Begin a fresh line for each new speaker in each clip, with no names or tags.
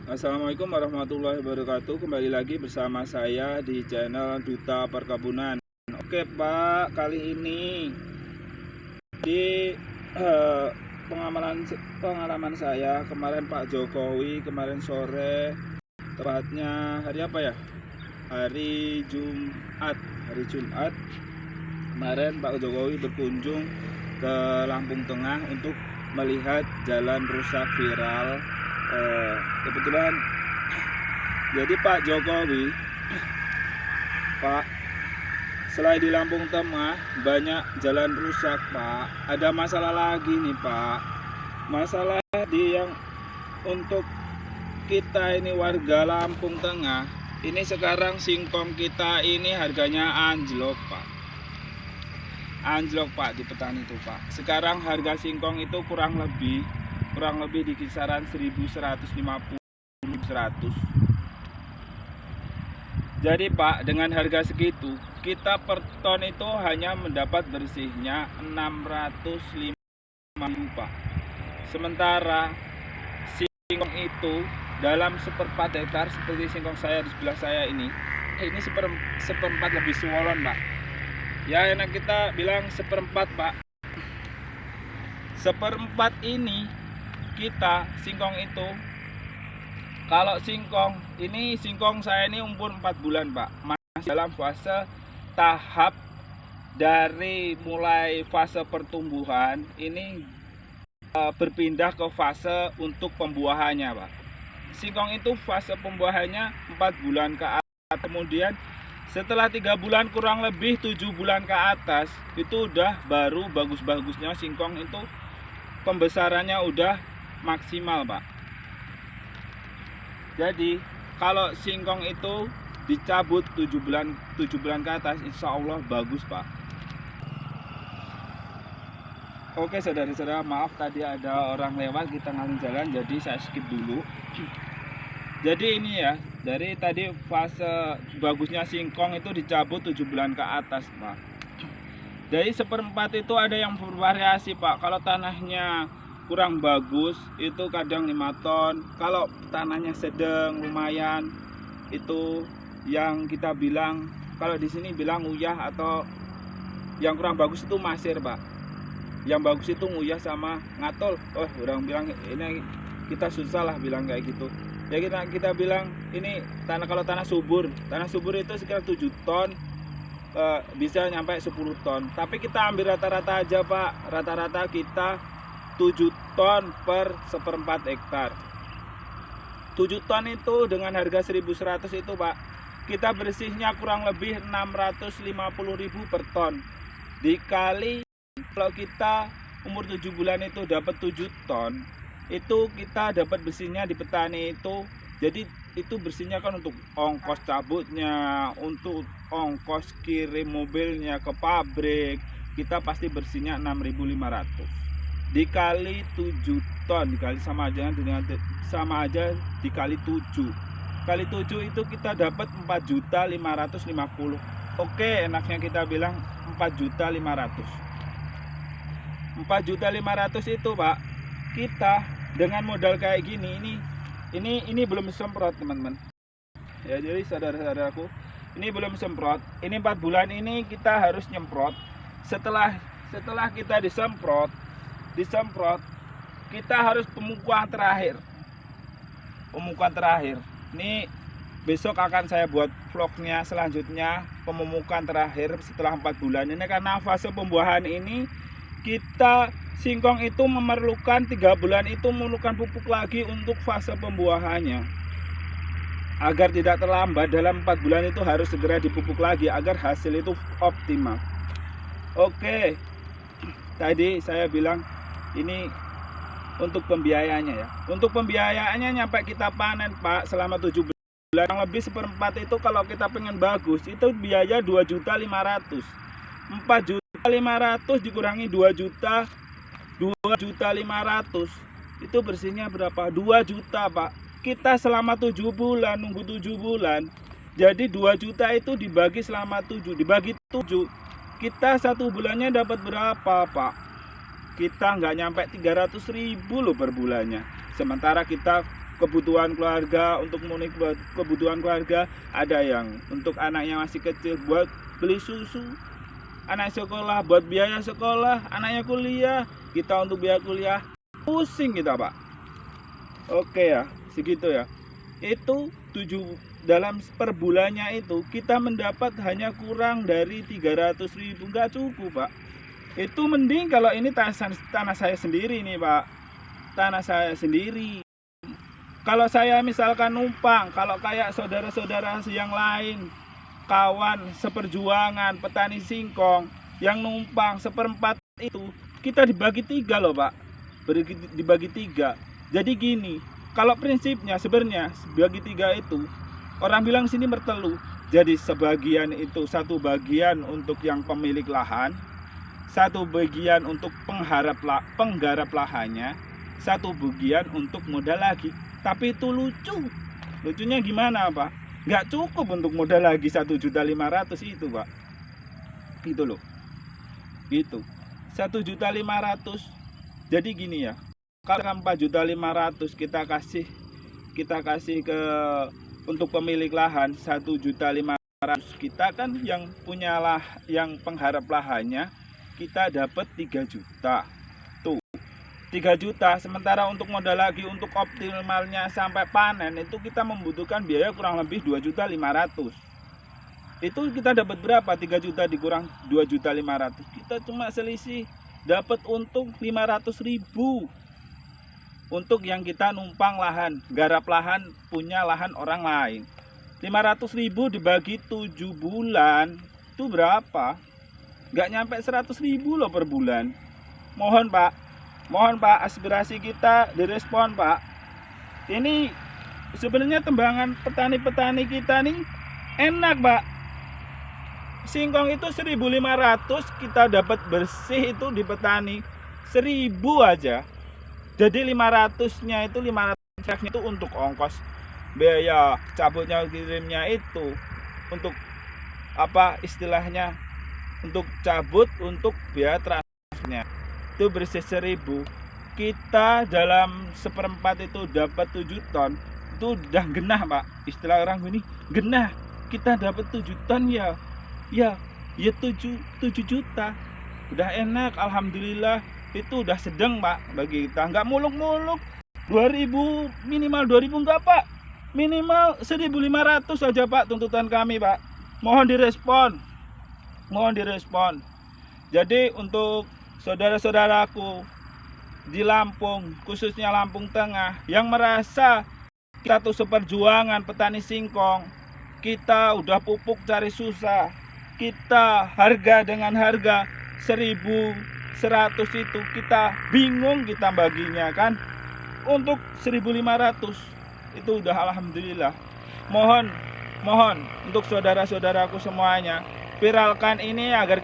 Assalamualaikum warahmatullahi wabarakatuh. Kembali lagi bersama saya di channel Duta Perkebunan. Oke Pak, kali ini di eh, pengalaman saya kemarin Pak Jokowi kemarin sore, tepatnya hari apa ya? Hari Jumat. Hari Jumat kemarin Pak Jokowi berkunjung ke Lampung Tengah untuk melihat jalan rusak viral. Kebetulan jadi Pak Jokowi, Pak, selain di Lampung Tengah banyak jalan rusak Pak, ada masalah lagi nih Pak. Masalah di yang untuk kita ini warga Lampung Tengah, ini sekarang singkong kita ini harganya anjlok Pak. Anjlok Pak di petani itu Pak. Sekarang harga singkong itu kurang lebih di kisaran 1150 100. Jadi Pak, dengan harga segitu kita per ton itu hanya mendapat bersihnya 605.000 Pak. Sementara singkong itu dalam seperempat hektar seperti singkong saya di sebelah saya ini seperempat lebih swollen Pak. Ya enak kita bilang seperempat Pak. Seperempat ini kita singkong itu, kalau singkong saya ini umur 4 bulan Pak, masih dalam fase tahap dari mulai fase pertumbuhan ini berpindah ke fase untuk pembuahannya Pak. Singkong itu fase pembuahannya 4 bulan ke atas, kemudian setelah 3 bulan kurang lebih 7 bulan ke atas itu udah baru bagus-bagusnya singkong itu, pembesarannya udah maksimal Pak. Jadi kalau singkong itu dicabut 7 bulan ke atas, insya Allah bagus Pak. Oke saudara-saudara, maaf tadi ada orang lewat di tengah jalan, jadi saya skip dulu. Jadi ini ya, dari tadi fase bagusnya singkong itu dicabut 7 bulan ke atas Pak. Dari seperempat itu ada yang bervariasi Pak. Kalau tanahnya kurang bagus itu kadang 5 ton. Kalau tanahnya sedang lumayan itu yang kita bilang, kalau di sini bilang uyah, atau yang kurang bagus itu masir Pak. Yang bagus itu uyah sama ngatol. Oh, orang bilang ini kita susah lah bilang kayak gitu. Ya kita bilang ini tanah, kalau tanah subur itu sekitar 7 ton, bisa nyampe 10 ton. Tapi kita ambil rata-rata aja Pak. Rata-rata kita 7 ton per seperempat hektar. 7 ton itu dengan harga 1.100 itu Pak, kita bersihnya kurang lebih 650.000 per ton. Dikali kalau kita umur 7 bulan itu dapat 7 ton, itu kita dapat bersihnya di petani itu. Jadi itu bersihnya kan untuk ongkos cabutnya, untuk ongkos kirim mobilnya ke pabrik, kita pasti bersihnya 6.500. Dikali 7 ton, dikali sama aja dikali 7. Kali 7 itu kita dapat 4.550.000. Oke, enaknya kita bilang 4.500.000. 4.500.000 itu Pak, kita dengan modal kayak gini, ini belum semprot teman-teman ya. Jadi saudara-saudaraku, ini belum semprot. Ini 4 bulan ini kita harus nyemprot. Setelah kita disemprot, kita harus pemukuan terakhir. Ini besok akan saya buat vlognya selanjutnya, pemupukan terakhir setelah 4 bulan ini. Karena fase pembuahan ini kita singkong itu memerlukan 3 bulan itu memerlukan pupuk lagi untuk fase pembuahannya. Agar tidak terlambat, dalam 4 bulan itu harus segera dipupuk lagi agar hasil itu optimal. Oke, tadi saya bilang ini untuk pembiayaannya ya. Untuk pembiayaannya nyampe kita panen Pak selama 7 bulan. Yang lebih seperempat itu kalau kita pengen bagus itu biaya 2.500.000. 4.500.000 dikurangi 2.500.000 itu bersihnya berapa? 2 juta Pak. Kita selama 7 bulan, nunggu 7 bulan, jadi 2 juta itu dibagi selama 7, dibagi 7, kita 1 bulannya dapat berapa Pak? Kita nggak nyampe 300.000 loh per bulannya. Sementara kita kebutuhan keluarga, untuk memenuhi kebutuhan keluarga, ada yang untuk anaknya masih kecil buat beli susu, anak sekolah buat biaya sekolah, anaknya kuliah, kita untuk biaya kuliah, pusing kita Pak. Oke ya, segitu ya. Itu dalam per bulannya itu kita mendapat hanya kurang dari 300.000, nggak cukup Pak. Itu mending kalau ini tanah saya sendiri nih Pak, tanah saya sendiri. Kalau saya misalkan numpang, kalau kayak saudara-saudara yang lain, kawan seperjuangan petani singkong yang numpang seperempat itu, kita dibagi 3 loh Pak, dibagi 3. Jadi gini, kalau prinsipnya sebenarnya bagi 3 itu, orang bilang sini mertelu. Jadi sebagian itu, satu bagian untuk yang pemilik lahan, satu bagian untuk penggarap lahannya, satu bagian untuk modal lagi. Tapi itu lucu. Lucunya gimana Pak? Nggak cukup untuk modal lagi 1.500.000 itu Pak. Gitu loh. Gitu. 1.500.000. Jadi gini ya. Kalau 4.500.000 kita kasih ke untuk pemilik lahan 1.500.000, kita kan yang punya yang penggarap lahannya kita dapat 3 juta. Tuh, 3 juta. Sementara untuk modal lagi untuk optimalnya sampai panen itu kita membutuhkan biaya kurang lebih 2.500.000. Itu kita dapat berapa? 3 juta dikurang 2.500.000. Kita cuma selisih dapat untung 500.000. Untuk yang kita numpang lahan, garap lahan, punya lahan orang lain. 500.000 dibagi 7 bulan, itu berapa? Nggak nyampe 100.000 loh per bulan. Mohon Pak, aspirasi kita direspon Pak. Ini sebenarnya tembangan petani-petani kita nih enak Pak. Singkong itu 1.500 kita dapat bersih itu di petani 1.000 aja. Jadi 500-nya itu 500 itu untuk ongkos biaya cabutnya, kirimnya itu untuk apa istilahnya, untuk cabut, untuk biaya transfernya itu bersih 1.000. Kita dalam seperempat itu dapat 7 ton, itu udah genah Pak. Istilah orang ini genah. Kita dapat 7 ton ya 7 juta. Udah enak, alhamdulillah. Itu udah sedang Pak bagi kita, nggak muluk-muluk. 2.000 minimal 2.000 enggak Pak, minimal 1.500 saja Pak tuntutan kami Pak. Mohon direspon. Jadi untuk saudara-saudaraku di Lampung, khususnya Lampung Tengah, yang merasa kita tuh seperjuangan petani singkong, kita udah pupuk cari susah, kita harga dengan harga 1.100 itu kita bingung kita baginya kan. Untuk 1.500 itu udah alhamdulillah. Mohon untuk saudara-saudaraku semuanya, viralkan ini agar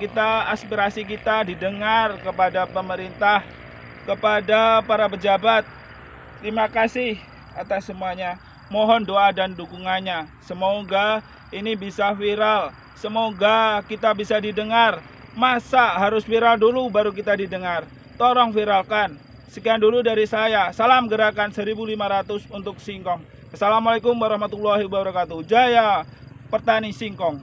aspirasi kita didengar kepada pemerintah, kepada para pejabat. Terima kasih atas semuanya. Mohon doa dan dukungannya. Semoga ini bisa viral, semoga kita bisa didengar. Masa harus viral dulu baru kita didengar? Tolong viralkan. Sekian dulu dari saya. Salam gerakan 1.500 untuk singkong. Assalamualaikum warahmatullahi wabarakatuh. Jaya petani singkong.